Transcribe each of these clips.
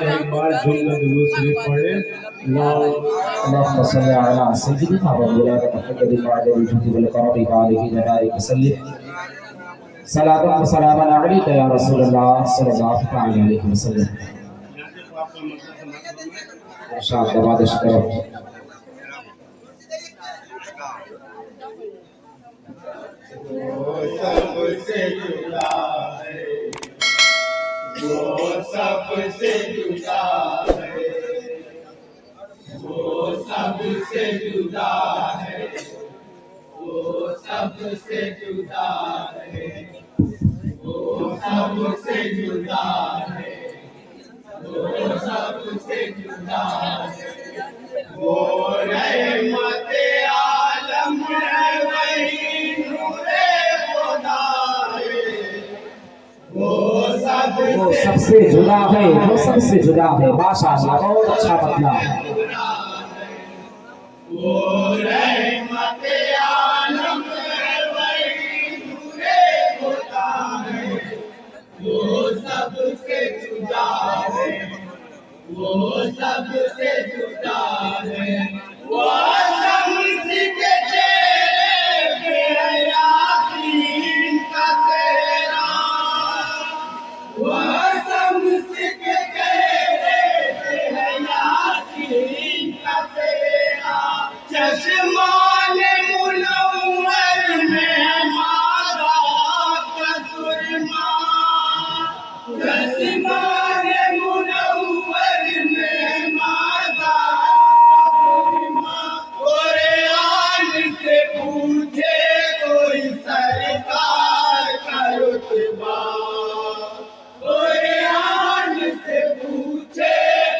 ایک بار جملہ درود شریف پڑھے اللهم صل على سيدنا ومولانا محمد وعلى آله وصحبه وسلم صلاة وسلام عليك يا رسول الله صلى الله عليه وسلم شاء بعد شکر وہ سب سے جدا ہے وہ سب سے جدا ہے وہ سب سے جدا ہے وہ سب سے جدا ہے وہ سب سے جدا ہے وہ رحمت عالم ہے وہی نور خدا ہے وہ سب سے جدا ہے وہ سب سے جدا ہے ماشاءاللہ بہت اچھا بتلا وہ رحمت عالم ہے وہی نور خدا ہے وہ سب سے جدا ہے وہ سب سے جدا ہے وہ شمس کے چہرے پہ ہے یاسین کا تیرا وہ شمس کے چہرے پہ ہے یاسین کا تیرا چشمان منور میں ہے مادا کا سرما چشمان منور میں ہے مادا قرآن سے پوچھے کوئی سرکار کا رتبہ قرآن سے پوچھے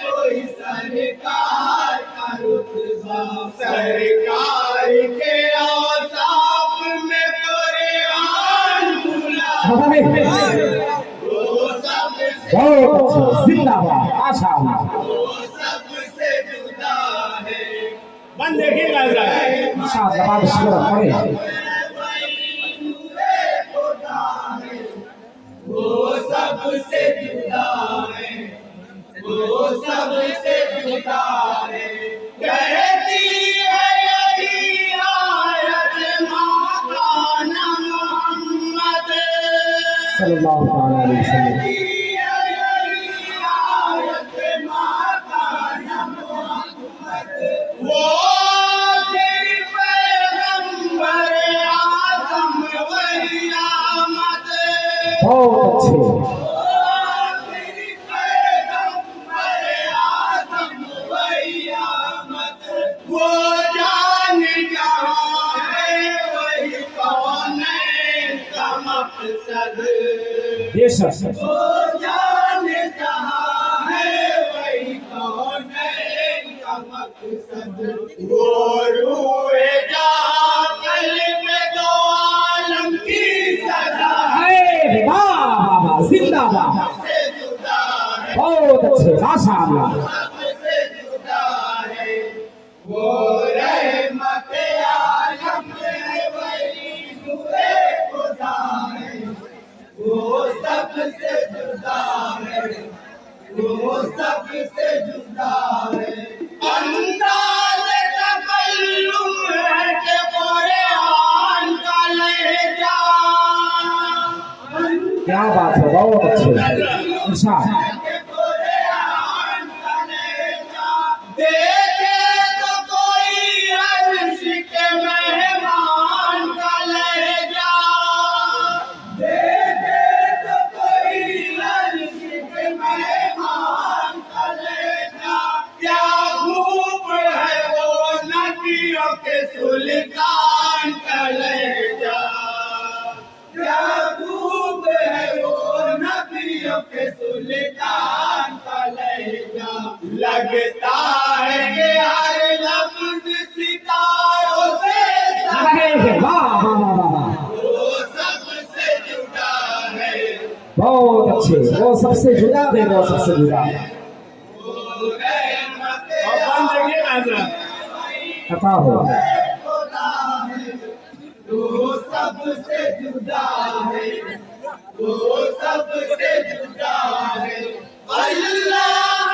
کوئی سرکار کا رتبہ سرکار کے اوصاف میں قرآن بھلا وہ سب سے زندہ باد ماشاءاللہ وہ سب سے جدا ہے بند دیکھیے گا ماشاءاللہ بعد شکر پڑھے وہ سب سے جدا ہے وہ سب سے جدا ہے کہتی ہے یہی آیت ماکانا محمد صلی اللہ علیہ وسلم کہتی ہے یہی آیت ماکانا محمد وہ تیری پیغمبر اعظم وہی آمد بہت اچھے تیری پیغمبر اعظم وہی آمد وہ جان جہاں ہے وہی کونین کا مقصد بے شک وہ جان جہاں ہے وہی کونین کا مقصد وہ روح جہاں قلب دو عالم کی صدا واہ زندہ باد سے جدا ہے بہت اچھے ماشاءاللہ سب سے جدا ہے وہ رحمت عالم ہے وہی نور خدا ہے وہ سب سے جدا ہے وہ سب سے جدا ہے انداز تکلم ہے کہ قرآن کا لہجہ کیا بات ہے بہت اچھے ارشاد دیکھے تو کوئی عرش کے مہمان کا لہجہ دیکھے تو کوئی عرش کے مہمان کا لہجہ کیا خوب ہے وہ نبیوں کے سلطان کا لہجہ کیا خوب ہے وہ نبیوں کے سلطان کا لہجہ لگتا ہے کہ ہر لفظ ستاروں سے واہ وہ سب سے جدا ہے بہت اچھے وہ سب سے جدا ہے وہ سب سے جدا ہے وہ رحمت عطا ہو خدا ہے وہ سب سے جدا ہے وہ سب سے جدا ہے اللہ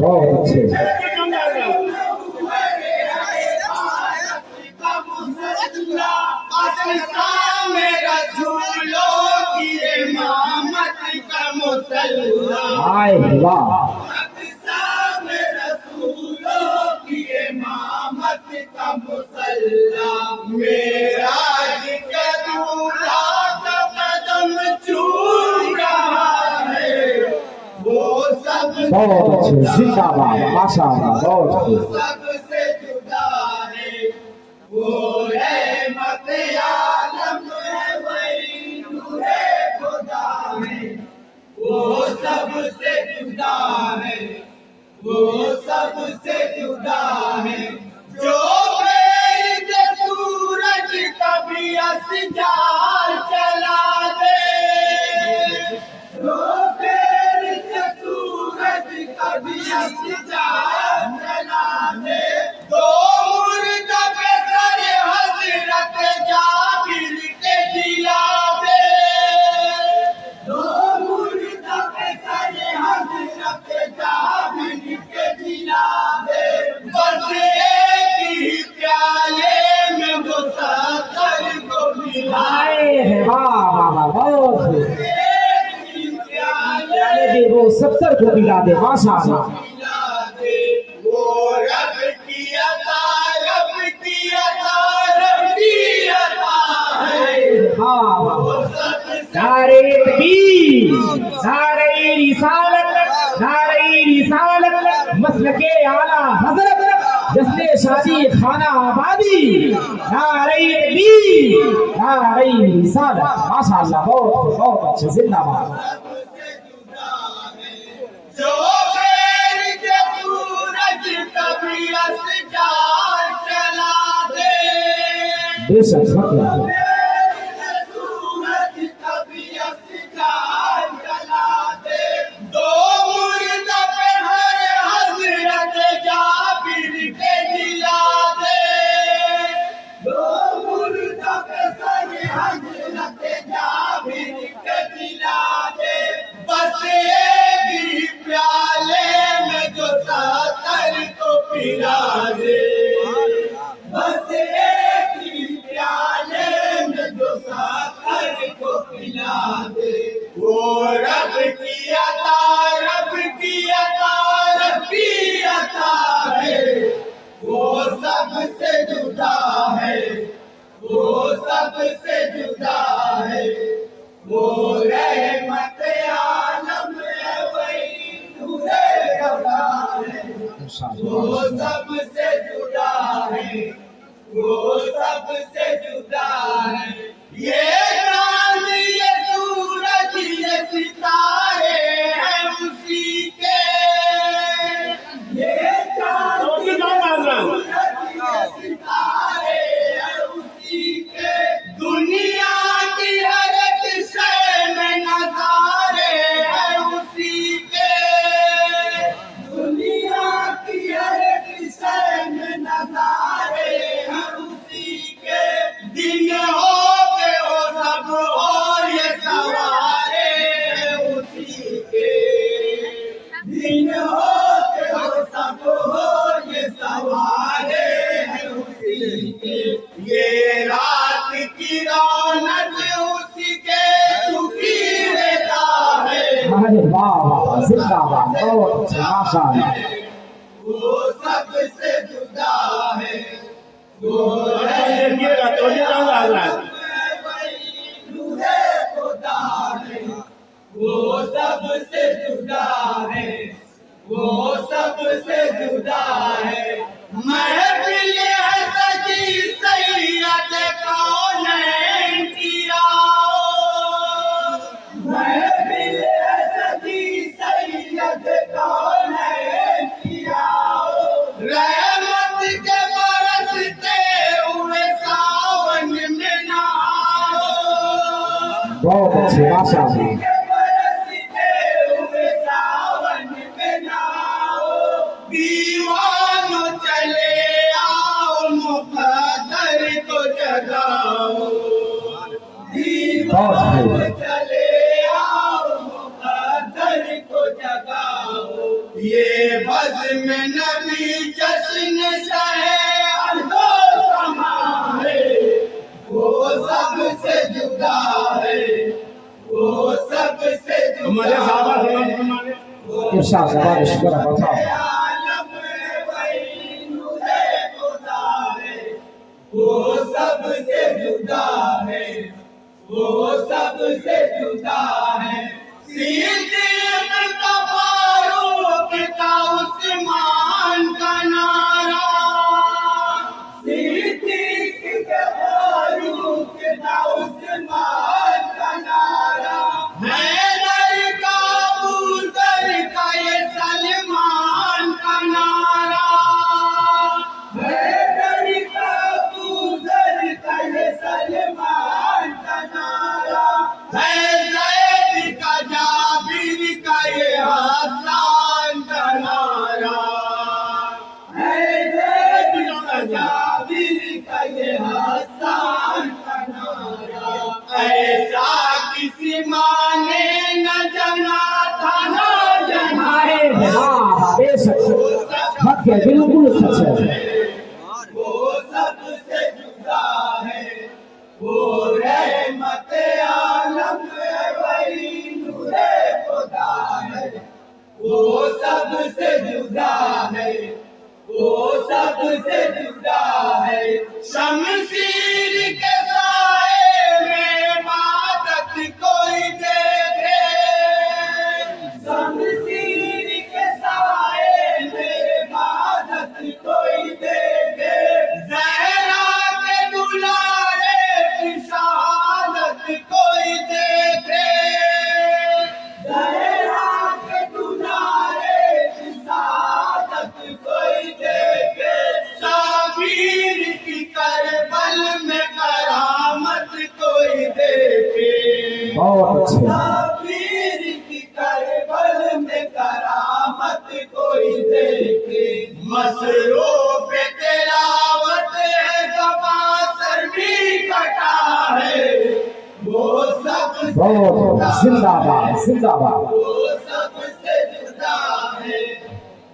بہت اچھے رسولوں کی امامت کا مسلح آئے واہ رسولوں کی امامت کا مسلح معراج کا دولہا کا قدم چوم رہا ہے وہ سب بہت اچھے زندہ باد ماشاء اللہ بہت اچھے سب سے جدا ہے وہ رحمت عالم ہے وہی نور خدا ہے وہ سب سے جدا ہے وہ سب سے جدا ہے جو پیر سورج کبھی اسجار چلا دے جو پیر سورج کبھی اسجار چلا دے تو مردہ پہ سر حضرت جابر کے جلا دے تو مردہ پہ سر حضرت جابر کے جلا دے بس ایک ہی پیالے میں وہ ساتر کو ملا آئے ہیں واہ واہ واہ بہت اچھے ایک ہی پیالے دے وہ 70 کو ملا دے ماشاء اللہ ملا دے وہ رب کی عطا رب کی عطا رب کی عطا ہے واہ واہ وہ سب سے نعرہ تکبیر نعرہ رسالت نعرہ رسالت مسلک اعلیٰ حضرت جشن شادی خانہ آبادی نعرہ تکبیر نعرہ رسالت ماشاء اللہ بہت اچھے زندہ باد جو پیر کے سورج کبھی اسجار چلا دے بے شک مطلب سورج کبھی اسجار چلا دے دو مردہ پہ ہر حضرت جابر کے جلا دے دو مردہ پہ سر حضرت جابر کے جلا دے بس ایک ہی پیالے میں جو ساتر کو پلا دے بس ایک ہی پیالے میں جو ساتر کو پلا دے وہ رب کی عطا رب کی عطا رب کی عطا ہے وہ سب سے جدا ہے وہ سب سے جدا ہے وہ رحمت عالم ہے وہی نور خدا ہے وہ سب سے جدا ہے وہ سب سے جدا ہے یہ چاند یہ سورج یہ ستارے ہیں اسی کے یہ چاند یہ سورج یہ ستارے ہیں اسی کے دنیا کی ہر ایک شے میں نظارے ہیں اسی کے دنیا کی ہر ایک شے میں نظارے ہیں اسی کے دن ہو کے وہ سب اور یہ سوارے ہیں اسی کے دن ہو کے وہ سب اور یہ سوارے ہیں اسی کے یہ رات کی رونق اسی کے سکھی رہتا ہے ارے واہ واہ زندہ باد بہت اچھے ماشاء اللہ وہ سب سے جدا ہے وہ نور خدا ہے وہ سب سے جدا ہے وہ سب سے جدا ہے محفل ہے سجی سید کونین کی آؤ محفل ہے سجی سید کونین کی آؤ رحمت کے برستے ہوئے ساون میں نہاؤ بہت اچھے ماشاء اللہ برستے ہوئے ساون میں نہاؤ دیوانوں چلے آؤ مقدر کو جگاؤ بہت خوب چلے آؤ مقدر کو جگاؤ یہ بزم نبی جشن شہے ارض و سما ہے وہ سب سے جدا ہے وہ سب سے جدا ہے ارشاد زبان شکر بتا عالم وہی نور خدا ہے وہ سب سے جدا ہے وہ سب سے جدا ہے صدیق کا فاروق کا عثمان کا نعرہ صدیق کا فاروق کا عثمان کا نعرہ حیدر کا ابوذر کا یہ سلمان کا نعرہ حیدر کا ابوذر کا یہ سلمان کا نعرہ ہے زید کا جابر کا یہ حسان کا نعرہ ہے زید کا جابر کا یہ حسان کا نعرہ ایسا کسی ماں نے نہ جنا تھا نہ جنا ہے ہاں بے شک حق ہے بالکل سچ ہے وہ سب سے جدا ہے وہ رحمت عالم ہے وہی نور خدا ہے وہ سب سے جدا ہے وہ سب سے جدا ہے شمشیر کے سائے میں عبادت کوئی دیکھے شمشیر کے سائے میں عبادت کوئی دیکھے زہرا کے دلارے کی شہادت کوئی دیکھے زہرا کے دلارے کی شہادت کوئی دیکھے شبیر کی کربل میں کرامت کوئی دیکھے بہت اچھے شبیر کی کربل میں کرامت کوئی دیکھے مصروف تلاوت ہے زباں سر بھی کٹا ہے وہ سب سے بہت زندہ باد زندہ باد وہ سب سے جدا ہے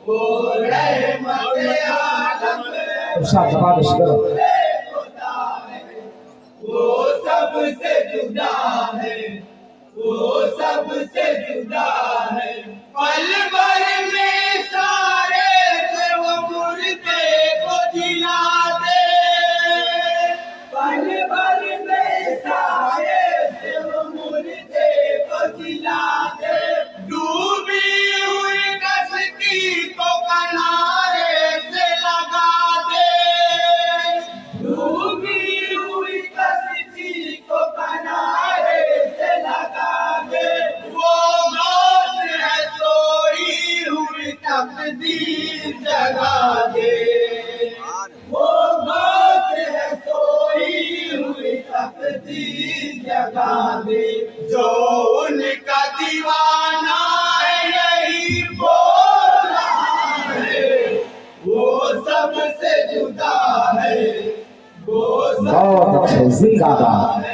وہ رحمت عالم ہے ارشاد زبان شکر خدا ہے وہ سب سے جدا ہے وہ سب سے جدا ہے پل بھر میں سارے سے وہ مردے کو جلا دے پل بھر میں سارے سے وہ مردے کو جلا دے ڈوبی ہوئی کشتی کو کنارے سے لگا دے ڈوبی ہوئی کشتی کو کنارے سے لگا دے وہ موت ہے سوئی ہوئی تقدیر جگا دے وہ موت ہے سوئی ہوئی تقدیر جگا دے جو ان کا دیوانہ ہے یہی بول رہا ہے وہ سب سے جدا ہے وہ سب بہت اچھے زندہ باد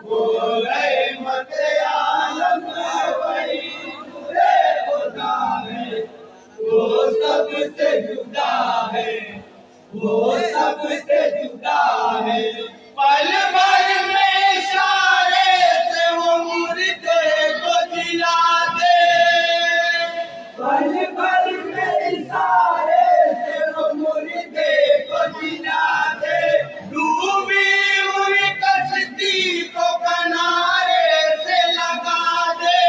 وہ رحمت عالم ہے وہی نور خدا ہے وہ سب سے جدا ہے وہ سب سے جدا ہے پل بھر میں اشارے سے وہ مردے کو جلا دے پل بھر میں اشارے سے وہ مردے کو جلا دے ڈوبی ہوئی کشتی کو کنارے سے لگا دے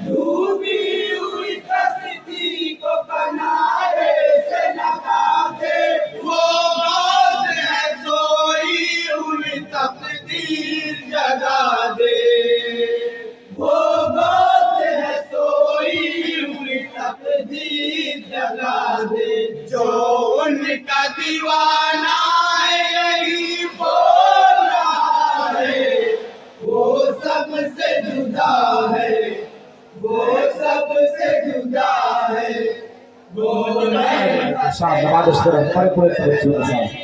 ڈوبی ہوئی کشتی کو کنارے سے لگا دے وہ موت ہے سوئی ہوئی تقدیر جگا دے وہ موت ہے سوئی ہوئی تقدیر جگا دے جو ان کا دیوانہ ہے یہی بول رہا ہے وہ سب سے جدا ہے وہ سب سے جدا ہے وہ ارشاد زبان شکر پڑے پورے توجہ کے ساتھ